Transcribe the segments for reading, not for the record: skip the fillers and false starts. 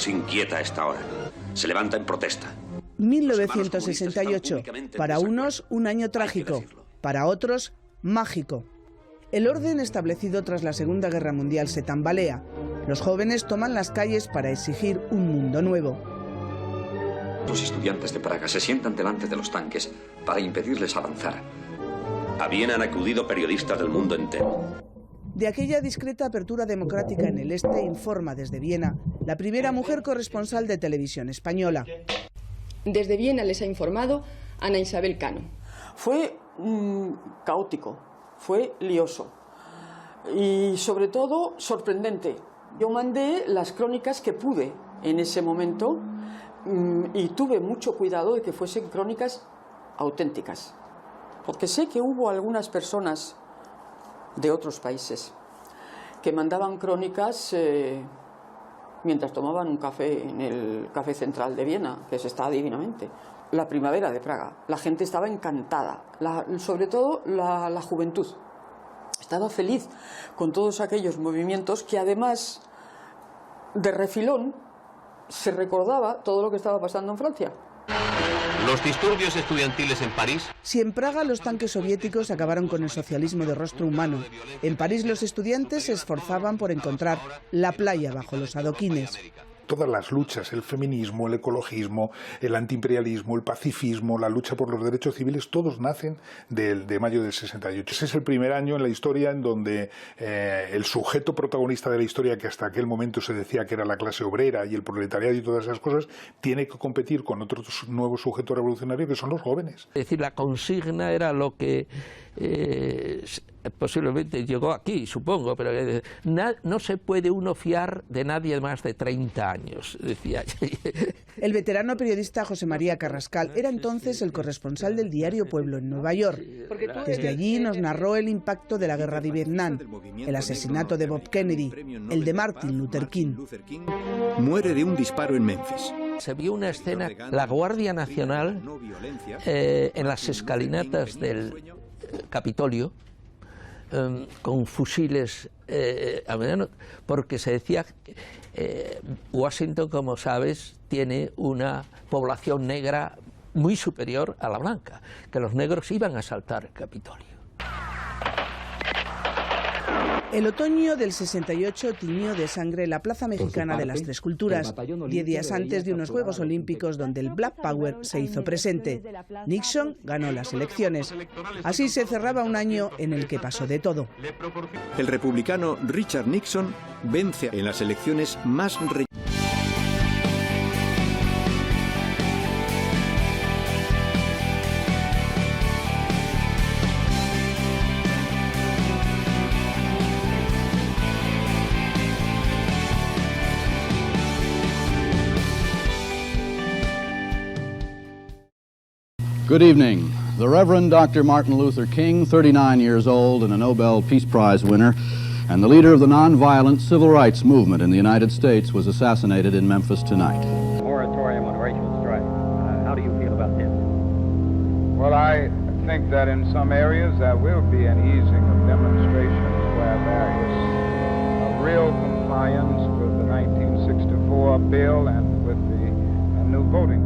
se inquieta a esta hora. Se levanta en protesta. 1968. Para unos, un año trágico. Para otros, mágico. El orden establecido tras la Segunda Guerra Mundial se tambalea. Los jóvenes toman las calles para exigir un mundo nuevo. Los estudiantes de Praga se sientan delante de los tanques para impedirles avanzar. A Viena han acudido periodistas del mundo entero. De aquella discreta apertura democrática en el este informa desde Viena la primera mujer corresponsal de televisión española. Desde Viena les ha informado Ana Isabel Cano. Fue caótico, fue lioso y sobre todo sorprendente. Yo mandé las crónicas que pude en ese momento y tuve mucho cuidado de que fuesen crónicas auténticas, porque sé que hubo algunas personas de otros países que mandaban crónicas mientras tomaban un café en el Café Central de Viena, que se está divinamente. La primavera de Praga, la gente estaba encantada, sobre todo la juventud. Estaba feliz con todos aquellos movimientos que además de refilón se recordaba todo lo que estaba pasando en Francia. Los disturbios estudiantiles en París. Si en Praga los tanques soviéticos acabaron con el socialismo de rostro humano, en París los estudiantes se esforzaban por encontrar la playa bajo los adoquines. Todas las luchas, el feminismo, el ecologismo, el antiimperialismo, el pacifismo, la lucha por los derechos civiles, todos nacen de mayo del 68. Ese es el primer año en la historia en donde el sujeto protagonista de la historia, que hasta aquel momento se decía que era la clase obrera y el proletariado y todas esas cosas, tiene que competir con otros nuevos sujetos revolucionarios que son los jóvenes. Es decir, la consigna era lo que posiblemente llegó aquí, supongo, pero no se puede uno fiar de nadie más de 30 años, decía. El veterano periodista José María Carrascal era entonces el corresponsal del diario Pueblo en Nueva York. Desde allí nos narró el impacto de la guerra de Vietnam, el asesinato de Bob Kennedy, el de Martin Luther King. Muere de un disparo en Memphis. Se vio una escena, la Guardia Nacional, en las escalinatas del Capitolio, con fusiles a mano, porque se decía que Washington, como sabes, tiene una población negra muy superior a la blanca, que los negros iban a asaltar el Capitolio. El otoño del 68 tiñó de sangre la Plaza Mexicana de las Tres Culturas, 10 días antes de unos Juegos Olímpicos donde el Black Power se hizo presente. Nixon ganó las elecciones. Así se cerraba un año en el que pasó de todo. El republicano Richard Nixon vence en las elecciones más Good evening. The Reverend Dr. Martin Luther King, 39 years old and a Nobel Peace Prize winner, and the leader of the nonviolent civil rights movement in the United States, was assassinated in Memphis tonight. Moratorium on racial strife. How do you feel about this? Well, I think that in some areas there will be an easing of demonstrations where there is a real compliance with the 1964 bill and with the new voting.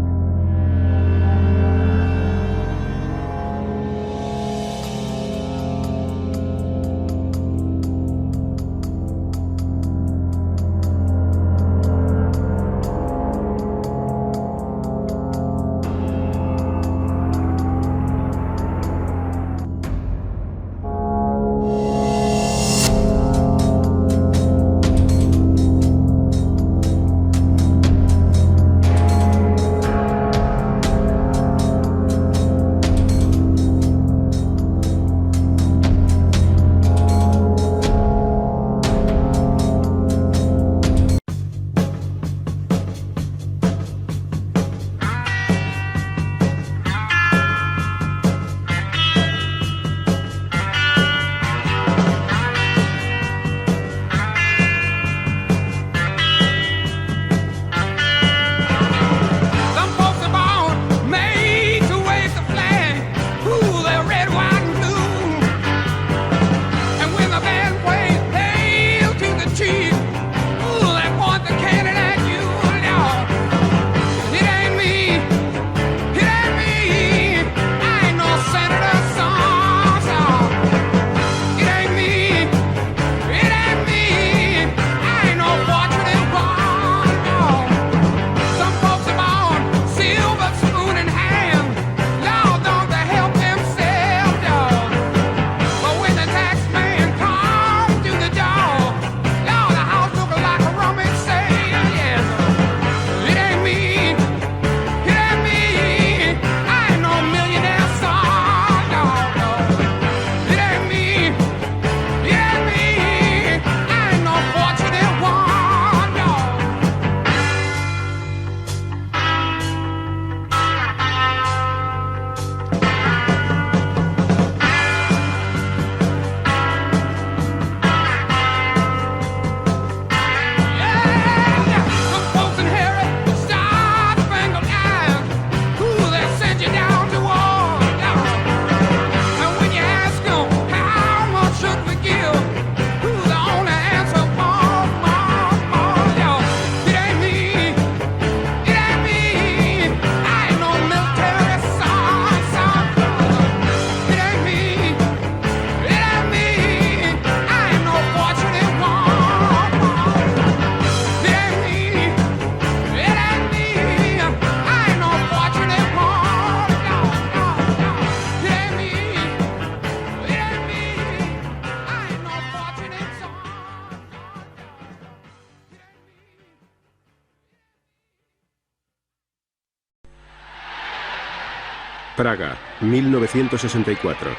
Praga, 1964.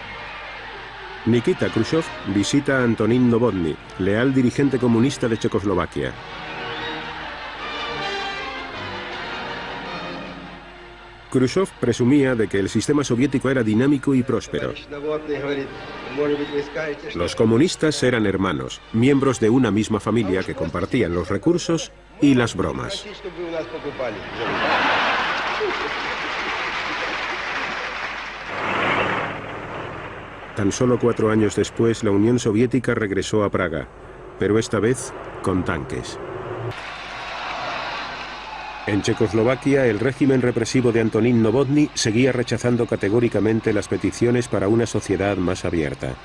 Nikita Khrushchev visita a Antonín Novotny, leal dirigente comunista de Checoslovaquia. Khrushchev presumía de que el sistema soviético era dinámico y próspero. Los comunistas eran hermanos, miembros de una misma familia que compartían los recursos y las bromas. Tan solo 4 años después, la Unión Soviética regresó a Praga, pero esta vez con tanques. En Checoslovaquia, el régimen represivo de Antonín Novotny seguía rechazando categóricamente las peticiones para una sociedad más abierta.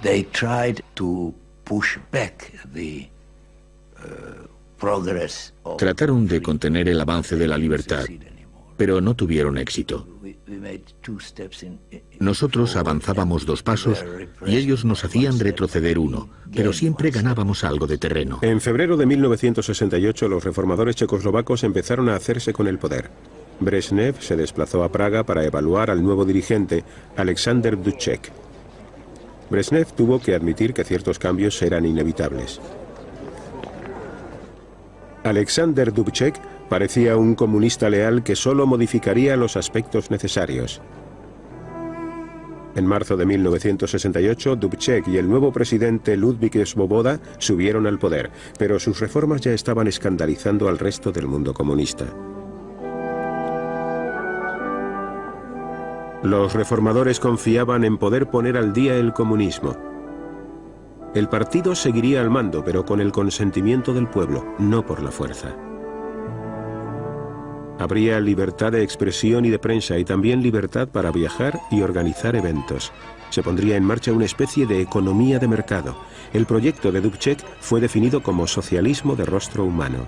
They tried to push back the progress of... Trataron de contener el avance de la libertad, pero no tuvieron éxito. Nosotros avanzábamos 2 pasos y ellos nos hacían retroceder 1, pero siempre ganábamos algo de terreno. En febrero de 1968, los reformadores checoslovacos empezaron a hacerse con el poder. Brezhnev se desplazó a Praga para evaluar al nuevo dirigente, Alexander Dubček. Brezhnev tuvo que admitir que ciertos cambios eran inevitables. Alexander Dubček parecía un comunista leal que solo modificaría los aspectos necesarios. En marzo de 1968, Dubček y el nuevo presidente Ludvík Svoboda subieron al poder, pero sus reformas ya estaban escandalizando al resto del mundo comunista. Los reformadores confiaban en poder poner al día el comunismo. El partido seguiría al mando, pero con el consentimiento del pueblo, no por la fuerza. Habría libertad de expresión y de prensa y también libertad para viajar y organizar eventos. Se pondría en marcha una especie de economía de mercado. El proyecto de Dubček fue definido como socialismo de rostro humano.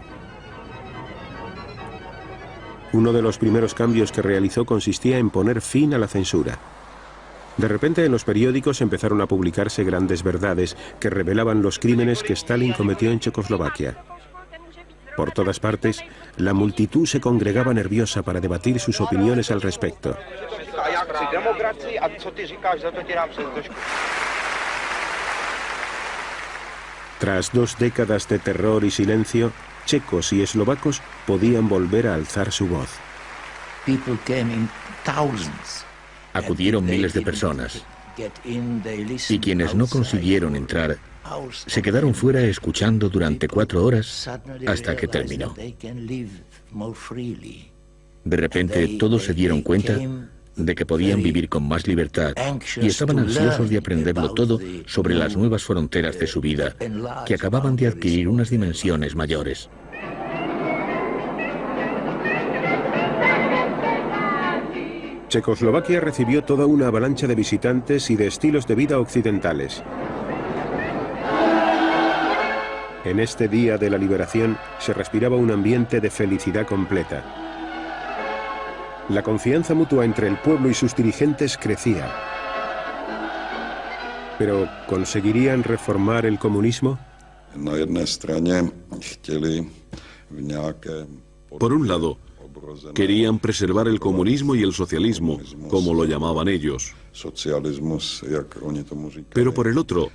Uno de los primeros cambios que realizó consistía en poner fin a la censura. De repente en los periódicos empezaron a publicarse grandes verdades que revelaban los crímenes que Stalin cometió en Checoslovaquia. Por todas partes, la multitud se congregaba nerviosa para debatir sus opiniones al respecto. Tras 2 décadas de terror y silencio, checos y eslovacos podían volver a alzar su voz. Acudieron miles de personas, y quienes no consiguieron entrar se quedaron fuera escuchando durante 4 horas hasta que terminó. De repente todos se dieron cuenta de que podían vivir con más libertad y estaban ansiosos de aprenderlo todo sobre las nuevas fronteras de su vida, que acababan de adquirir unas dimensiones mayores. Checoslovaquia recibió toda una avalancha de visitantes y de estilos de vida occidentales. En este día de la liberación se respiraba un ambiente de felicidad completa. La confianza mutua entre el pueblo y sus dirigentes crecía. ¿Pero conseguirían reformar el comunismo? Por un lado, querían preservar el comunismo y el socialismo, como lo llamaban ellos. Pero por el otro,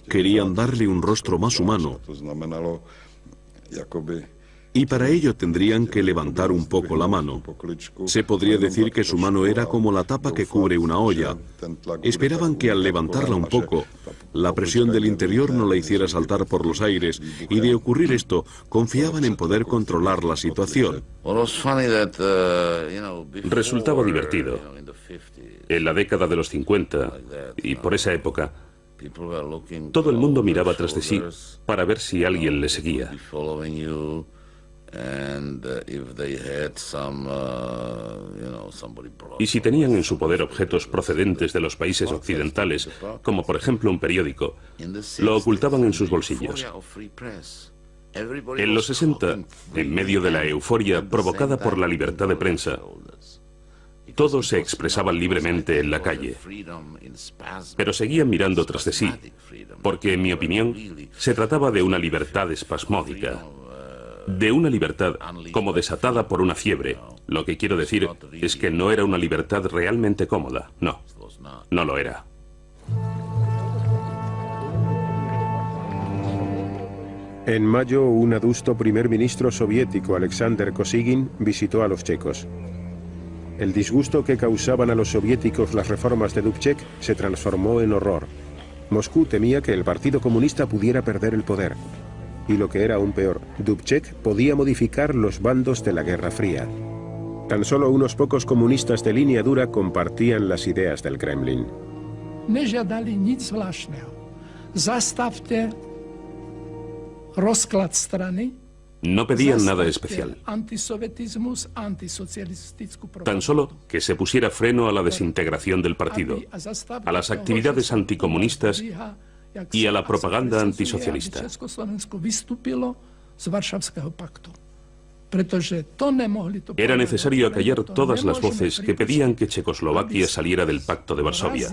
querían darle un rostro más humano. Y para ello tendrían que levantar un poco la mano. Se podría decir que su mano era como la tapa que cubre una olla. Esperaban que al levantarla un poco, la presión del interior no la hiciera saltar por los aires, y de ocurrir esto, confiaban en poder controlar la situación. Resultaba divertido. En la década de los 50, y por esa época, todo el mundo miraba tras de sí para ver si alguien le seguía. Y si tenían en su poder objetos procedentes de los países occidentales, como por ejemplo un periódico, lo ocultaban en sus bolsillos. En los 60, en medio de la euforia provocada por la libertad de prensa, todos se expresaban libremente en la calle, pero seguían mirando tras de sí, porque en mi opinión se trataba de una libertad espasmódica. de una libertad como desatada por una fiebre. Lo que quiero decir es que no era una libertad realmente cómoda. No, no lo era. En mayo, un adusto primer ministro soviético, Alexander Kosygin, visitó a los checos. El disgusto que causaban a los soviéticos las reformas de Dubček se transformó en horror. Moscú temía que el Partido Comunista pudiera perder el poder. Y lo que era aún peor, Dubček podía modificar los bandos de la Guerra Fría. Tan solo unos pocos comunistas de línea dura compartían las ideas del Kremlin. Не жадали ніц звлашнего. Заставте розклад страны. No pedían nada especial. Tan solo que se pusiera freno a la desintegración del partido, a las actividades anticomunistas y a la propaganda antisocialista. Era necesario acallar todas las voces que pedían que Checoslovaquia saliera del Pacto de Varsovia.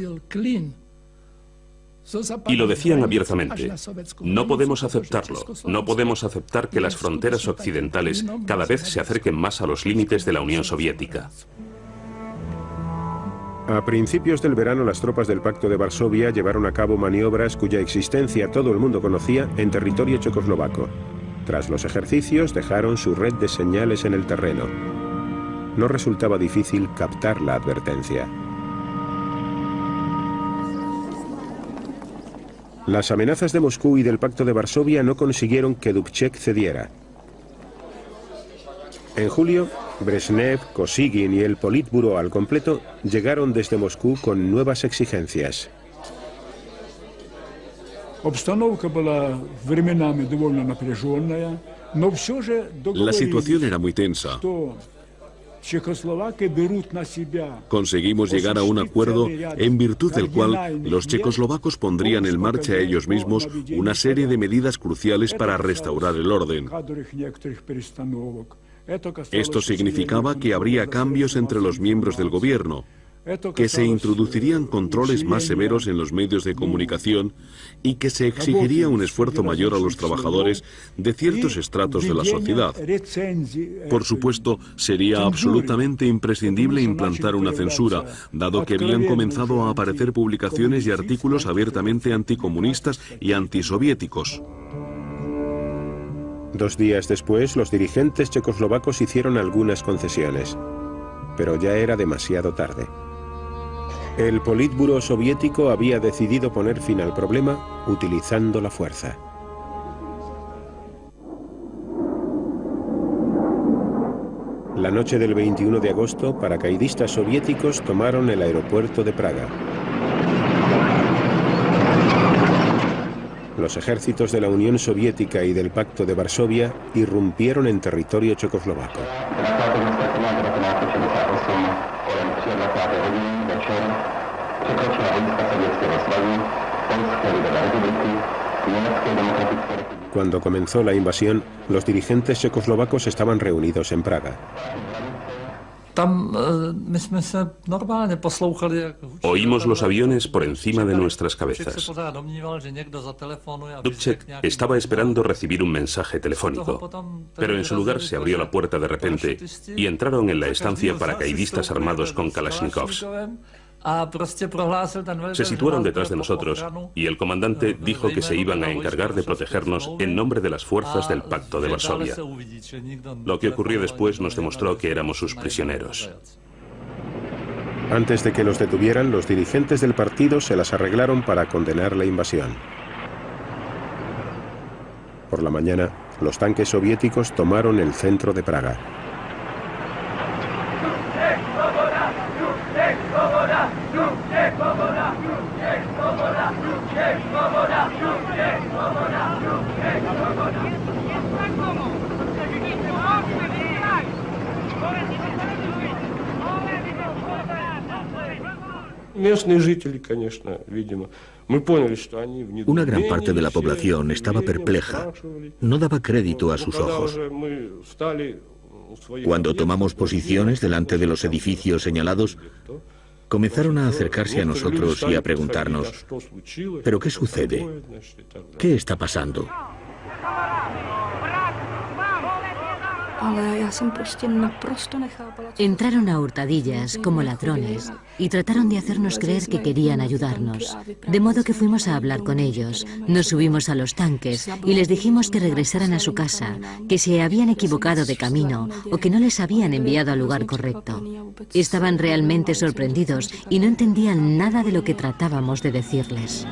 Y lo decían abiertamente. No podemos aceptarlo. No podemos aceptar que las fronteras occidentales cada vez se acerquen más a los límites de la Unión Soviética. A principios del verano, las tropas del Pacto de Varsovia llevaron a cabo maniobras cuya existencia todo el mundo conocía en territorio checoslovaco. Tras los ejercicios, dejaron su red de señales en el terreno. No resultaba difícil captar la advertencia. Las amenazas de Moscú y del Pacto de Varsovia no consiguieron que Dubček cediera. En julio, Brezhnev, Kosygin y el Politburo al completo llegaron desde Moscú con nuevas exigencias. La situación era muy tensa. Conseguimos llegar a un acuerdo en virtud del cual los checoslovacos pondrían en marcha ellos mismos una serie de medidas cruciales para restaurar el orden. Esto significaba que habría cambios entre los miembros del gobierno, que se introducirían controles más severos en los medios de comunicación y que se exigiría un esfuerzo mayor a los trabajadores de ciertos estratos de la sociedad. Por supuesto, sería absolutamente imprescindible implantar una censura, dado que habían comenzado a aparecer publicaciones y artículos abiertamente anticomunistas y antisoviéticos. 2 días después, los dirigentes checoslovacos hicieron algunas concesiones, pero ya era demasiado tarde. El Politburo soviético había decidido poner fin al problema utilizando la fuerza. La noche del 21 de agosto, paracaidistas soviéticos tomaron el aeropuerto de Praga. Los ejércitos de la Unión Soviética y del Pacto de Varsovia irrumpieron en territorio checoslovaco. Cuando comenzó la invasión, los dirigentes checoslovacos estaban reunidos en Praga. Oímos los aviones por encima de nuestras cabezas. Dubček estaba esperando recibir un mensaje telefónico, pero en su lugar se abrió la puerta de repente y entraron en la estancia paracaidistas armados con kalashnikovs. Se situaron detrás de nosotros y el comandante dijo que se iban a encargar de protegernos en nombre de las fuerzas del Pacto de Varsovia. Lo que ocurrió después nos demostró que éramos sus prisioneros. Antes de que los detuvieran, los dirigentes del partido se las arreglaron para condenar la invasión. Por la mañana, los tanques soviéticos tomaron el centro de Praga. Una gran parte de la población estaba perpleja, no daba crédito a sus ojos. Cuando tomamos posiciones delante de los edificios señalados, comenzaron a acercarse a nosotros y a preguntarnos: ¿pero qué sucede? ¿Qué está pasando? Entraron a hurtadillas como ladrones y trataron de hacernos creer que querían ayudarnos. De modo que fuimos a hablar con ellos, nos subimos a los tanques y les dijimos que regresaran a su casa, que se habían equivocado de camino o que no les habían enviado al lugar correcto. Estaban realmente sorprendidos y no entendían nada de lo que tratábamos de decirles.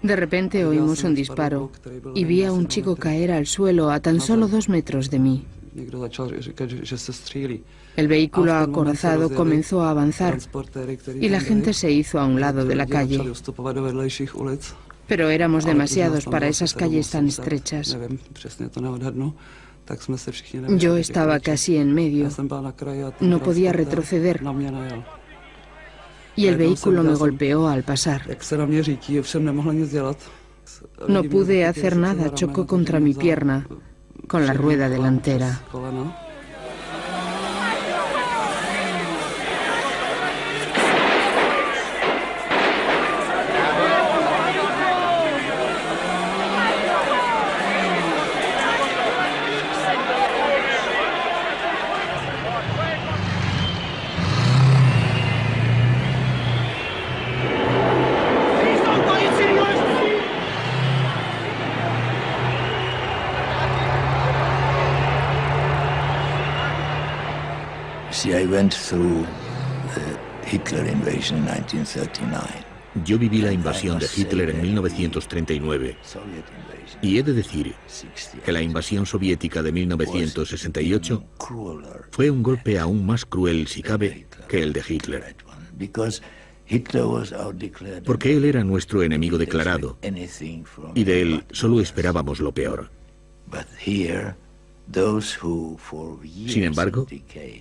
De repente oímos un disparo y vi a un chico caer al suelo a tan solo 2 metros de mí. El vehículo acorazado comenzó a avanzar y la gente se hizo a un lado de la calle. Pero éramos demasiados para esas calles tan estrechas. Yo estaba casi en medio. No podía retroceder. Y el vehículo me golpeó al pasar. No pude hacer nada, chocó contra mi pierna, con la rueda delantera. I went through the Hitler invasion in 1939. Yo viví la invasión de Hitler en 1939 y he de decir que la invasión soviética de 1968 fue un golpe aún más cruel, si cabe, que el de Hitler. Porque él era nuestro enemigo declarado y de él solo esperábamos lo peor. Sin embargo,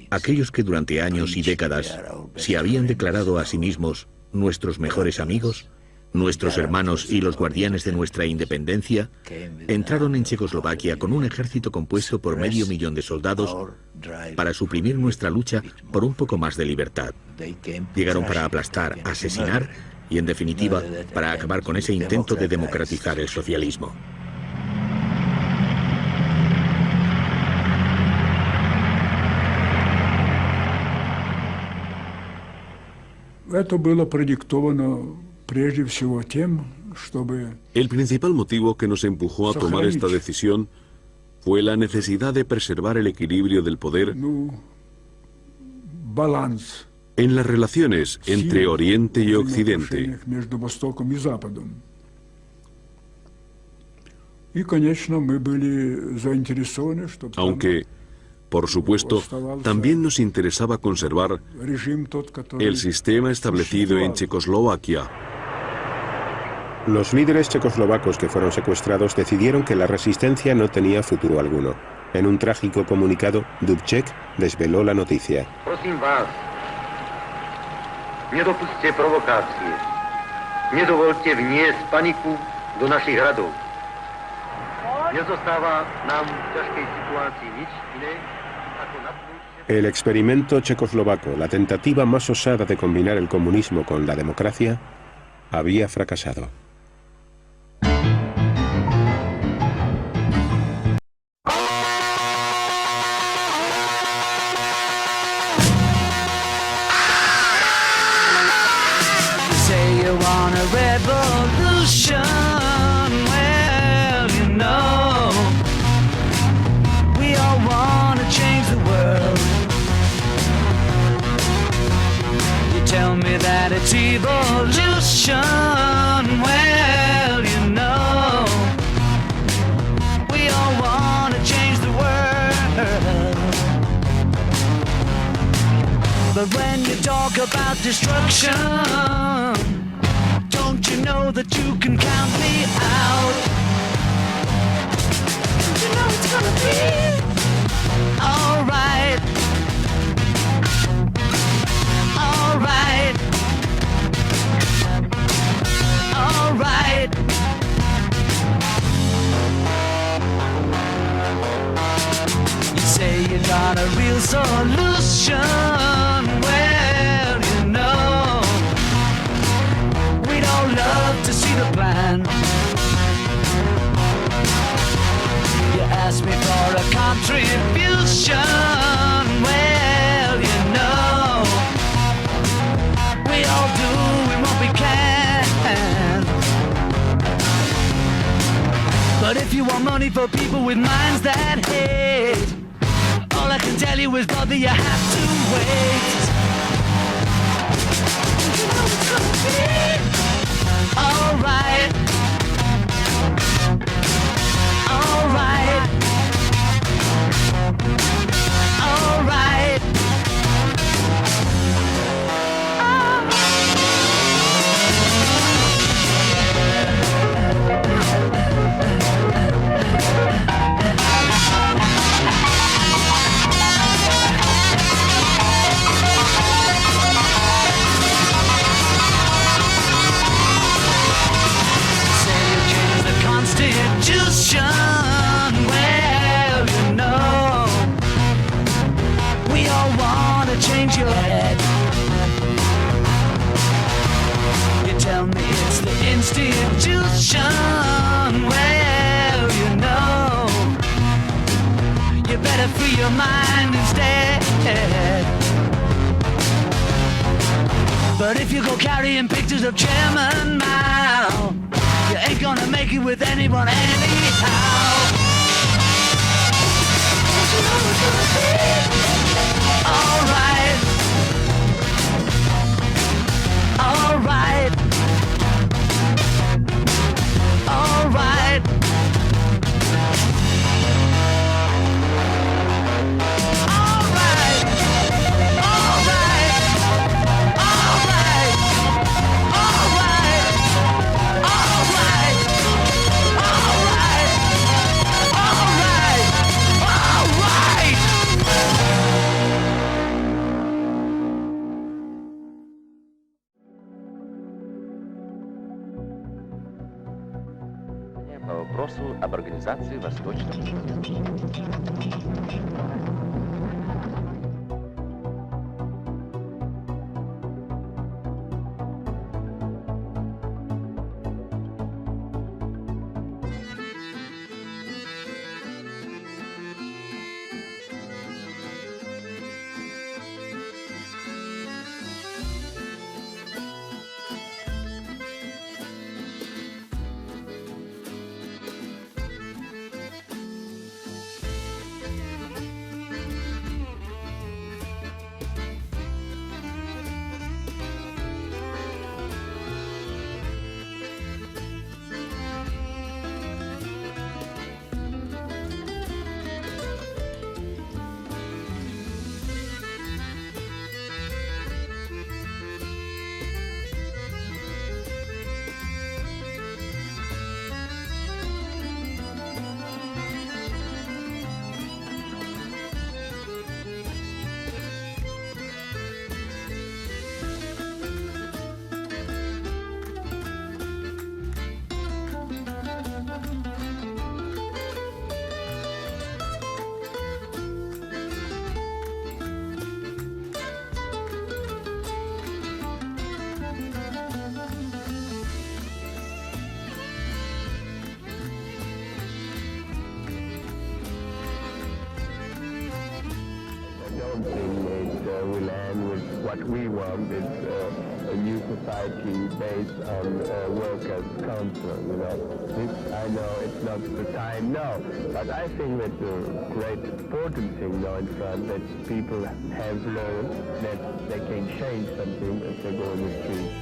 aquellos que durante años y décadas se habían declarado a sí mismos nuestros mejores amigos, nuestros hermanos y los guardianes de nuestra independencia, entraron en Checoslovaquia con un ejército compuesto por 500.000 de soldados para suprimir nuestra lucha por un poco más de libertad. Llegaron para aplastar, asesinar y, en definitiva, para acabar con ese intento de democratizar el socialismo. El principal motivo que nos empujó a tomar esta decisión fue la necesidad de preservar el equilibrio del poder en las relaciones entre Oriente y Occidente. Aunque, por supuesto, también nos interesaba conservar el sistema establecido en Checoslovaquia. Los líderes checoslovacos que fueron secuestrados decidieron que la resistencia no tenía futuro alguno. En un trágico comunicado, Dubček desveló la noticia. Prosím vás, nedopusťte provokácie. Nedovolte vniesť paniku do našich hradov. Nezostáva nám v ťažkej situácii nič iné. El experimento checoslovaco, la tentativa más osada de combinar el comunismo con la democracia, había fracasado. That it's evolution, well, you know, we all want to change the world. But when you talk about destruction, don't you know that you can count me out? You know it's gonna be alright. Alright. Alright. You say you got a real solution. Well, you know only for people with minds that hate. All I can tell you is, brother, you have to wait. Alright. Alright. Alright. Constitution, well, you know, we all want to change your head. You tell me it's the institution, well, you know, you better free your mind instead. But if you go carrying pictures of Chairman Mao, you ain't gonna make it with anyone anyhow. Alright. Alright. Alright. По вопросу об организации Восточного. Will end with what we want is a new society based on workers' council. You know, this I know it's not the time now, but I think that the great important thing now in France that people have learned that they can change something if they go in the street.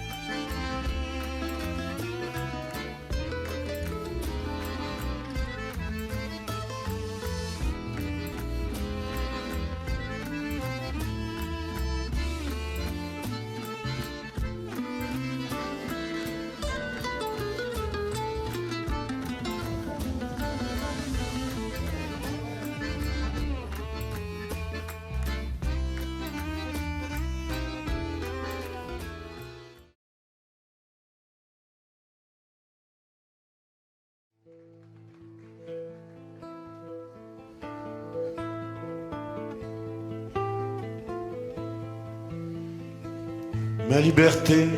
Ma liberté,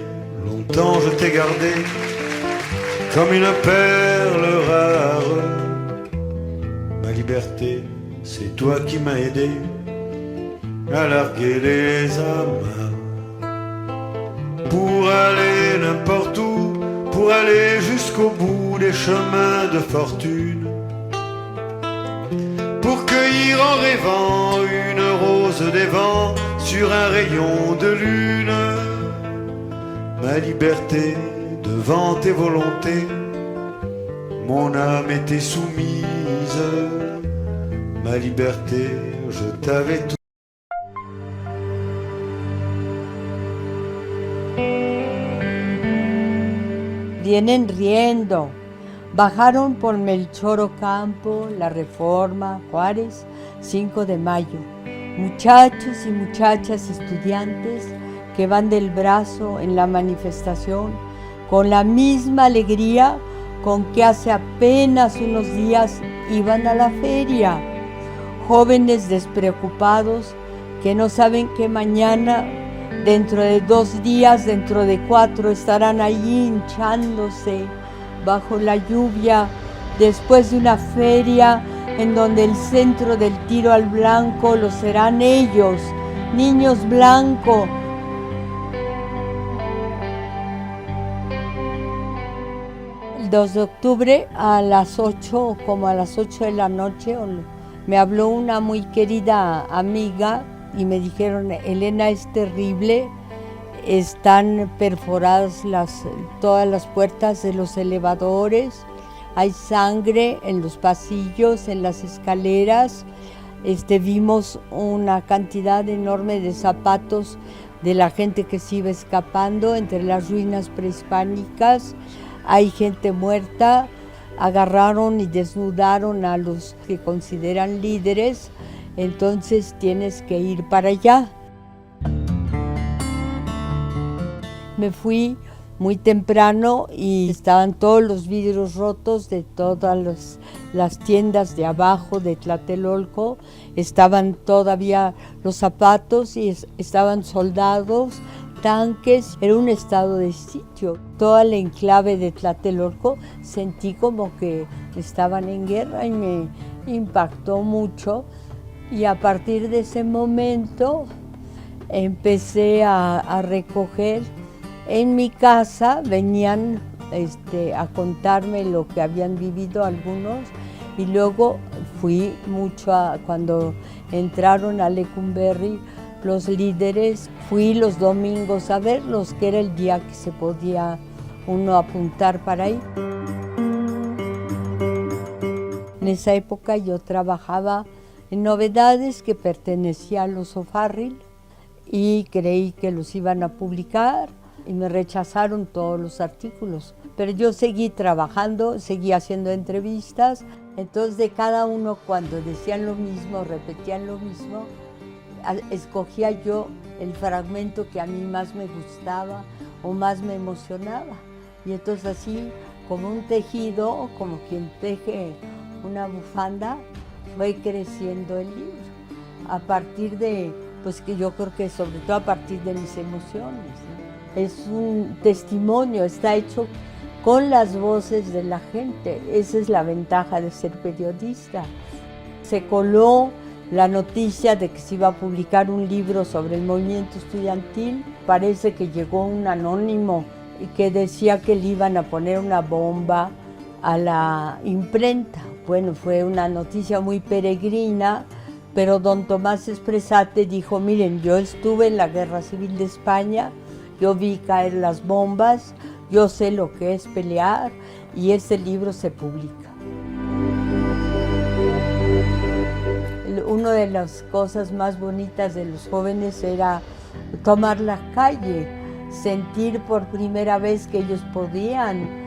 longtemps je t'ai gardée comme une perle rare. Ma liberté, c'est toi qui m'as aidé à larguer les amarres. Pour aller n'importe où, pour aller jusqu'au bout des chemins de fortune, pour cueillir en rêvant une rose des vents sur un rayon de lune. Ma liberté devant tes volontés, mon âme était soumise. Ma liberté, je t'avais tout. Vienen riendo. Bajaron por Melchor Ocampo, La Reforma, Juárez, 5 de mayo. Muchachos y muchachas estudiantes que van del brazo en la manifestación con la misma alegría con que hace apenas unos días iban a la feria. Jóvenes despreocupados que no saben que mañana, dentro de 2 días, dentro de 4, estarán allí hinchándose bajo la lluvia después de una feria en donde el centro del tiro al blanco lo serán ellos, niños blancos. El 2 de octubre a las 8, como a las 8 de la noche, me habló una muy querida amiga y me dijeron: Elena, es terrible, están perforadas todas las puertas de los elevadores, hay sangre en los pasillos, en las escaleras, vimos una cantidad enorme de zapatos de la gente que se iba escapando entre las ruinas prehispánicas, hay gente muerta, agarraron y desnudaron a los que consideran líderes, entonces tienes que ir para allá. Me fui muy temprano y estaban todos los vidrios rotos de todas las tiendas de abajo de Tlatelolco, estaban todavía los zapatos y estaban soldados, tanques, era un estado de sitio. Toda la enclave de Tlatelolco sentí como que estaban en guerra y me impactó mucho. Y a partir de ese momento empecé a recoger. En mi casa venían a contarme lo que habían vivido algunos y luego fui mucho cuando entraron a Lecumberri los líderes, fui los domingos a verlos, que era el día que se podía uno apuntar para ahí. En esa época yo trabajaba en Novedades, que pertenecía a los O'Farrill, y creí que los iban a publicar y me rechazaron todos los artículos. Pero yo seguí trabajando, seguí haciendo entrevistas, entonces de cada uno, cuando decían lo mismo, repetían lo mismo, escogía yo el fragmento que a mí más me gustaba o más me emocionaba. Y entonces así, como un tejido, como quien teje una bufanda, fue creciendo el libro. A partir de, pues que yo creo que sobre todo a partir de mis emociones, ¿no? Es un testimonio, está hecho con las voces de la gente. Esa es la ventaja de ser periodista. Se coló la noticia de que se iba a publicar un libro sobre el movimiento estudiantil. Parece que llegó un anónimo y que decía que le iban a poner una bomba a la imprenta. Bueno, fue una noticia muy peregrina, pero don Tomás Espresate dijo: miren, yo estuve en la Guerra Civil de España, yo vi caer las bombas, yo sé lo que es pelear, y ese libro se publica. Una de las cosas más bonitas de los jóvenes era tomar la calle, sentir por primera vez que ellos podían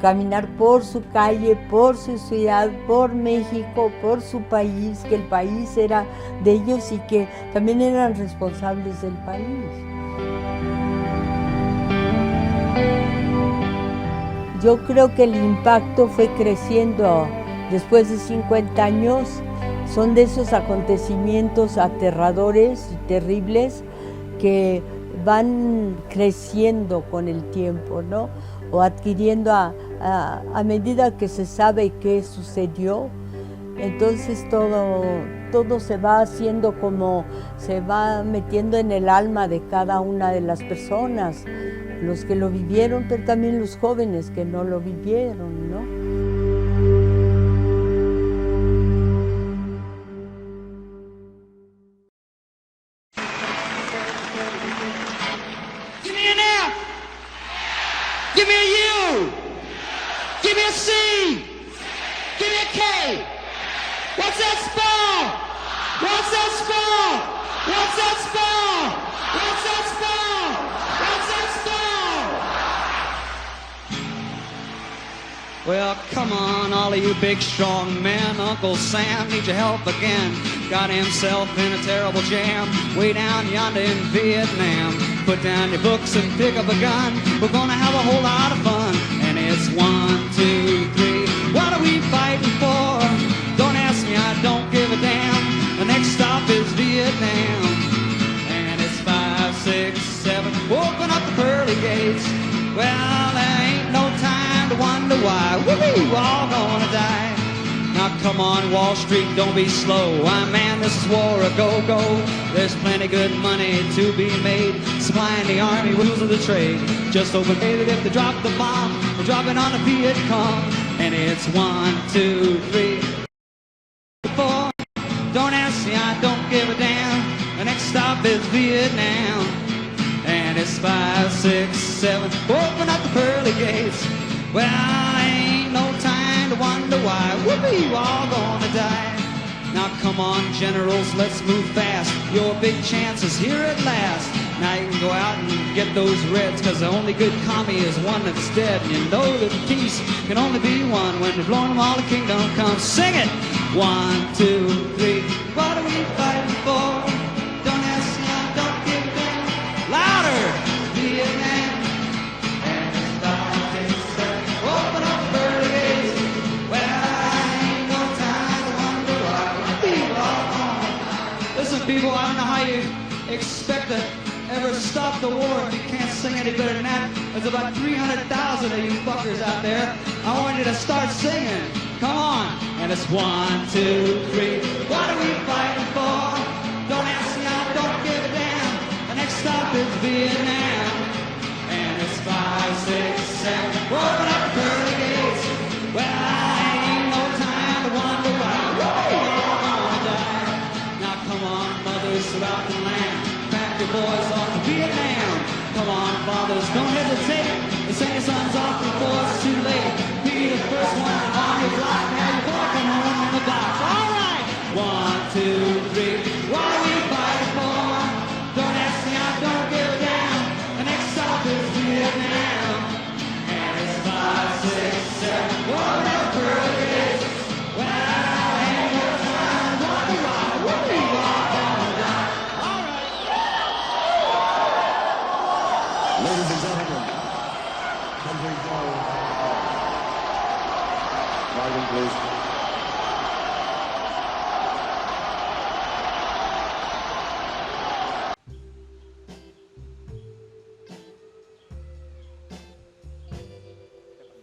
caminar por su calle, por su ciudad, por México, por su país, que el país era de ellos y que también eran responsables del país. Yo creo que el impacto fue creciendo después de 50 años. Son de esos acontecimientos aterradores y terribles que van creciendo con el tiempo, ¿no? O adquiriendo a medida que se sabe qué sucedió. Entonces todo se va haciendo, como se va metiendo en el alma de cada una de las personas, los que lo vivieron, pero también los jóvenes que no lo vivieron, ¿no? that spell? What's that spell? What's that spell? Well, come on, all of you big strong men. Uncle Sam needs your help again. Got himself in a terrible jam way down yonder in Vietnam. Put down your books and pick up a gun. We're gonna have a whole lot of fun. And it's 1, 2, 3. What are we fighting for? Don't ask me, I don't give a damn. The next stop is Vietnam. And it's 5, 6, 7. Open up the pearly gates. Well, there ain't no time to wonder why. We're all gonna die. Now come on, Wall Street, don't be slow. Why, man, this is war a go-go. There's plenty good money to be made, supplying the army, wheels of the trade. Just open it if they drop the bomb. They're dropping on the Viet Cong. And it's 1, 2, 3, 4. Don't ask me, I don't give a damn. The next stop is Vietnam. And it's 5, 6, 7. Open up the pearly gates. Well, ain't no time to wonder why. We're all gonna die. Now come on, generals, let's move fast. Your big chance is here at last. Now you can go out and get those Reds, cause the only good commie is one that's dead. And you know that peace can only be won when you're blowing them all, the kingdom comes. Sing it! 1, 2, 3. What are we fighting for? Don't ask me, I don't give a damn. Louder! Vietnam. And it's 5, 6, 7. Open up the pearly gates. Well, ain't no time to wonder why. People all gone. Listen, people, I don't know how you expect to ever stop the war if you can't sing any better than that. There's about 300,000 of you fuckers out there. I want you to start singing. Come on. And it's 1, 2, 3. What are we fighting for? Don't ask me, I don't give a damn. The next stop is Vietnam. And it's 5, 6, 7. We're open up the pearly gates. Well, ain't no time to wonder why. We're all gonna die. Now come on, mothers throughout the land. Pack your boys off to Vietnam. Come on, fathers, don't hesitate. And send your sons off before it's too late. Be the first one on your block. Have your boy come home on the box. All right. 1, 2, 3. What are we fighting for? Don't ask me, I don't give a damn. The next stop is Vietnam. And it's 5, 6, 7. Open up the pearly gates. Well, ain't no time to wonder why. We're all gonna die. All right. Ladies and gentlemen, country forward. Marvin, please.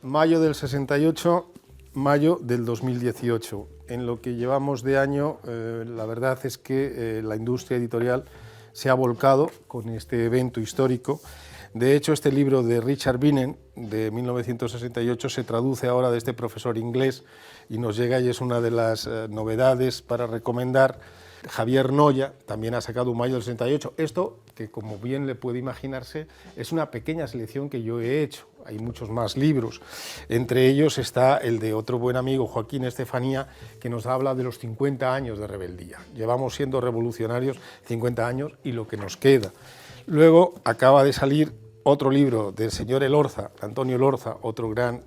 Mayo del 68, mayo del 2018. En lo que llevamos de año, la verdad es que la industria editorial se ha volcado con este evento histórico. De hecho, este libro de Richard Binnen, de 1968, se traduce ahora de este profesor inglés y nos llega y es una de las novedades para recomendar. Javier Noya también ha sacado un mayo del 68. Esto, que como bien le puede imaginarse, es una pequeña selección que yo he hecho. Hay muchos más libros. Entre ellos está el de otro buen amigo, Joaquín Estefanía, que nos habla de los 50 años de rebeldía. Llevamos siendo revolucionarios 50 años y lo que nos queda. Luego acaba de salir otro libro del señor Elorza, Antonio Elorza, otro gran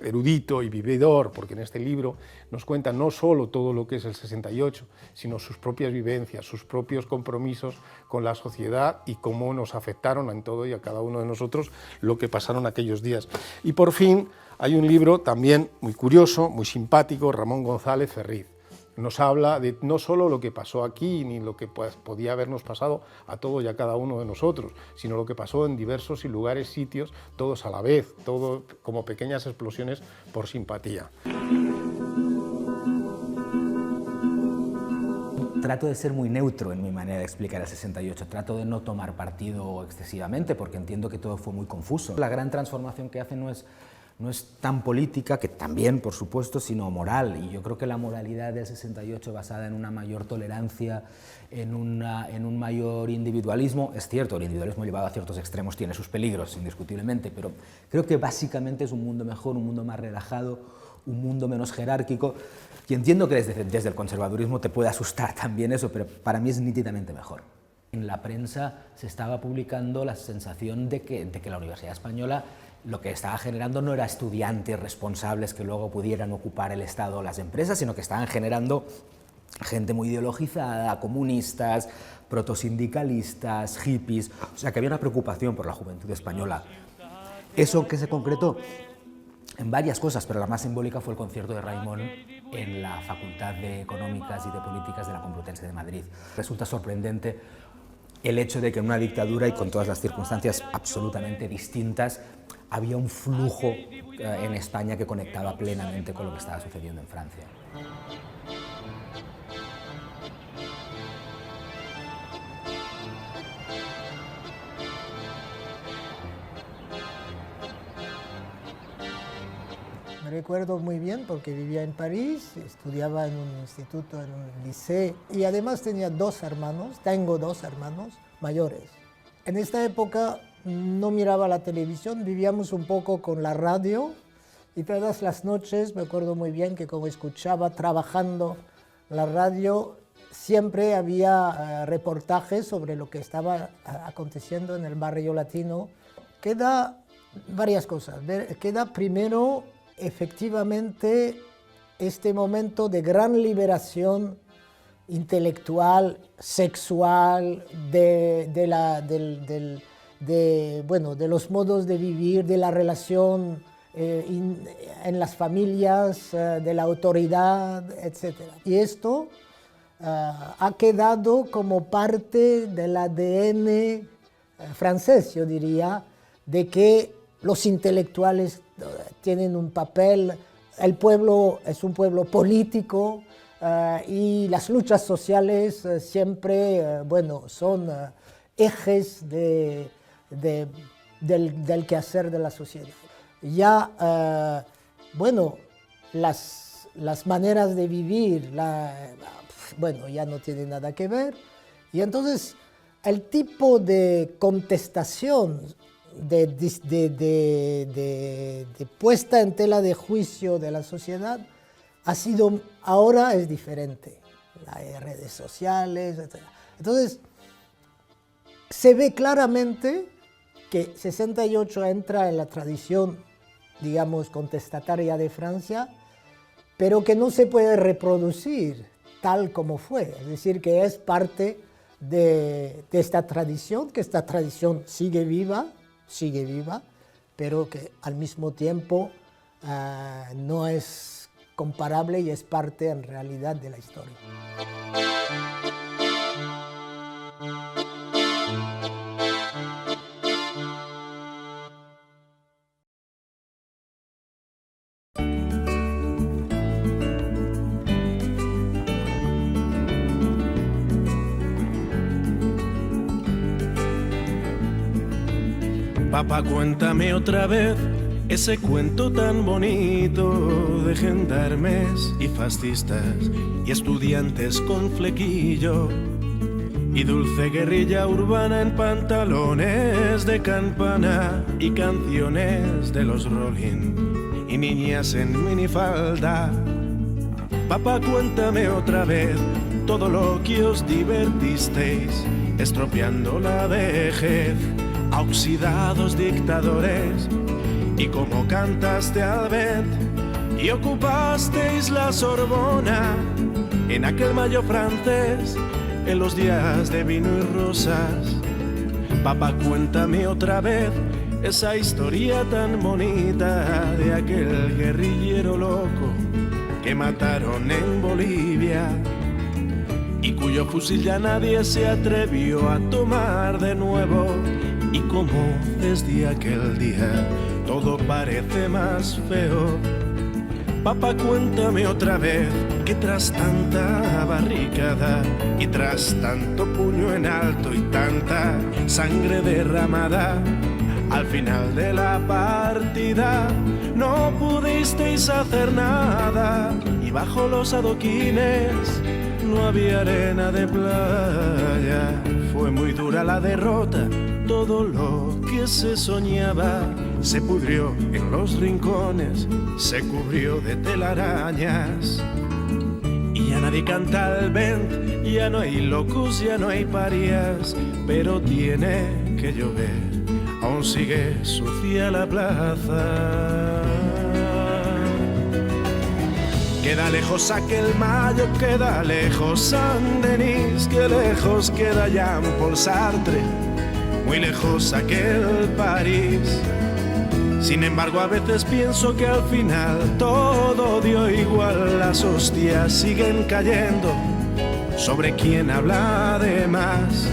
erudito y vividor, porque en este libro nos cuenta no solo todo lo que es el 68, sino sus propias vivencias, sus propios compromisos con la sociedad y cómo nos afectaron en todo y a cada uno de nosotros lo que pasaron aquellos días. Y por fin hay un libro también muy curioso, muy simpático, Ramón González Ferriz. Nos habla de no solo lo que pasó aquí, ni lo que podía habernos pasado a todos y a cada uno de nosotros, sino lo que pasó en diversos lugares, sitios, todos a la vez, todo como pequeñas explosiones por simpatía. Trato de ser muy neutro en mi manera de explicar el 68, trato de no tomar partido excesivamente porque entiendo que todo fue muy confuso. La gran transformación que hace no es tan política, que también, por supuesto, sino moral. Y yo creo que la moralidad del 68, basada en una mayor tolerancia, en un mayor individualismo, es cierto, el individualismo llevado a ciertos extremos tiene sus peligros, indiscutiblemente, pero creo que básicamente es un mundo mejor, un mundo más relajado, un mundo menos jerárquico. Y entiendo que desde el conservadurismo te puede asustar también eso, pero para mí es nítidamente mejor. En la prensa se estaba publicando la sensación de que la Universidad Española lo que estaba generando no era estudiantes responsables que luego pudieran ocupar el Estado o las empresas, sino que estaban generando gente muy ideologizada, comunistas, protosindicalistas, hippies, o sea que había una preocupación por la juventud española. Eso que se concretó en varias cosas, pero la más simbólica fue el concierto de Raimon en la Facultad de Económicas y de Políticas de la Complutense de Madrid. Resulta sorprendente el hecho de que en una dictadura y con todas las circunstancias absolutamente distintas había un flujo en España que conectaba plenamente con lo que estaba sucediendo en Francia. Me recuerdo muy bien porque vivía en París, estudiaba en un instituto, en un liceo, y además tenía tengo dos hermanos mayores. En esta época no miraba la televisión, vivíamos un poco con la radio, y todas las noches me acuerdo muy bien que como escuchaba trabajando la radio, siempre había reportajes sobre lo que estaba aconteciendo en el barrio latino. Queda varias cosas. Queda primero, efectivamente, este momento de gran liberación intelectual, sexual, de los modos de vivir, de la relación en las familias, de la autoridad, etc. Y esto ha quedado como parte del ADN francés, yo diría, de que los intelectuales tienen un papel, el pueblo es un pueblo político y las luchas sociales siempre son ejes del quehacer de la sociedad. Ya, las maneras de vivir, ya no tienen nada que ver. Y entonces el tipo de contestación, de puesta en tela de juicio de la sociedad, ahora es diferente. Hay redes sociales, etc. Entonces, se ve claramente que 68 entra en la tradición, digamos, contestataria de Francia, pero que no se puede reproducir tal como fue. Es decir, que es parte de esta tradición, que esta tradición sigue viva, pero que al mismo tiempo no es comparable y es parte en realidad de la historia. Papá, cuéntame otra vez ese cuento tan bonito de gendarmes y fascistas y estudiantes con flequillo y dulce guerrilla urbana en pantalones de campana y canciones de los Rolling y niñas en minifalda. Papá, cuéntame otra vez todo lo que os divertisteis estropeando la vejez a oxidados dictadores y cómo cantaste al vent y ocupasteis la Sorbona en aquel mayo francés en los días de vino y rosas. Papá, cuéntame otra vez esa historia tan bonita de aquel guerrillero loco que mataron en Bolivia y cuyo fusil ya nadie se atrevió a tomar de nuevo, y cómo desde aquel día todo parece más feo. Papá, cuéntame otra vez que tras tanta barricada y tras tanto puño en alto y tanta sangre derramada, al final de la partida no pudisteis hacer nada y bajo los adoquines no había arena de playa. Fue muy dura la derrota, todo lo que se soñaba se pudrió en los rincones, se cubrió de telarañas y Ya nadie canta al vent, ya no hay locos, ya no hay parias, pero tiene que llover, aún sigue sucia la plaza. Queda lejos aquel Mayo, queda lejos Saint-Denis, que lejos queda Jean-Paul Sartre, muy lejos aquel París. Sin embargo, a veces pienso que al final todo dio igual, las hostias siguen cayendo sobre quien habla de más.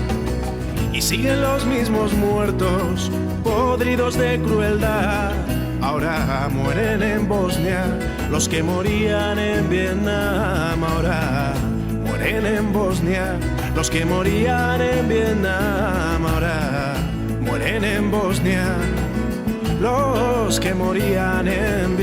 Y siguen los mismos muertos, podridos de crueldad. Ahora mueren en Bosnia los que morían en Vietnam. Ahora mueren en Bosnia los que morían en Vietnam. Ahora mueren en Bosnia los que morían en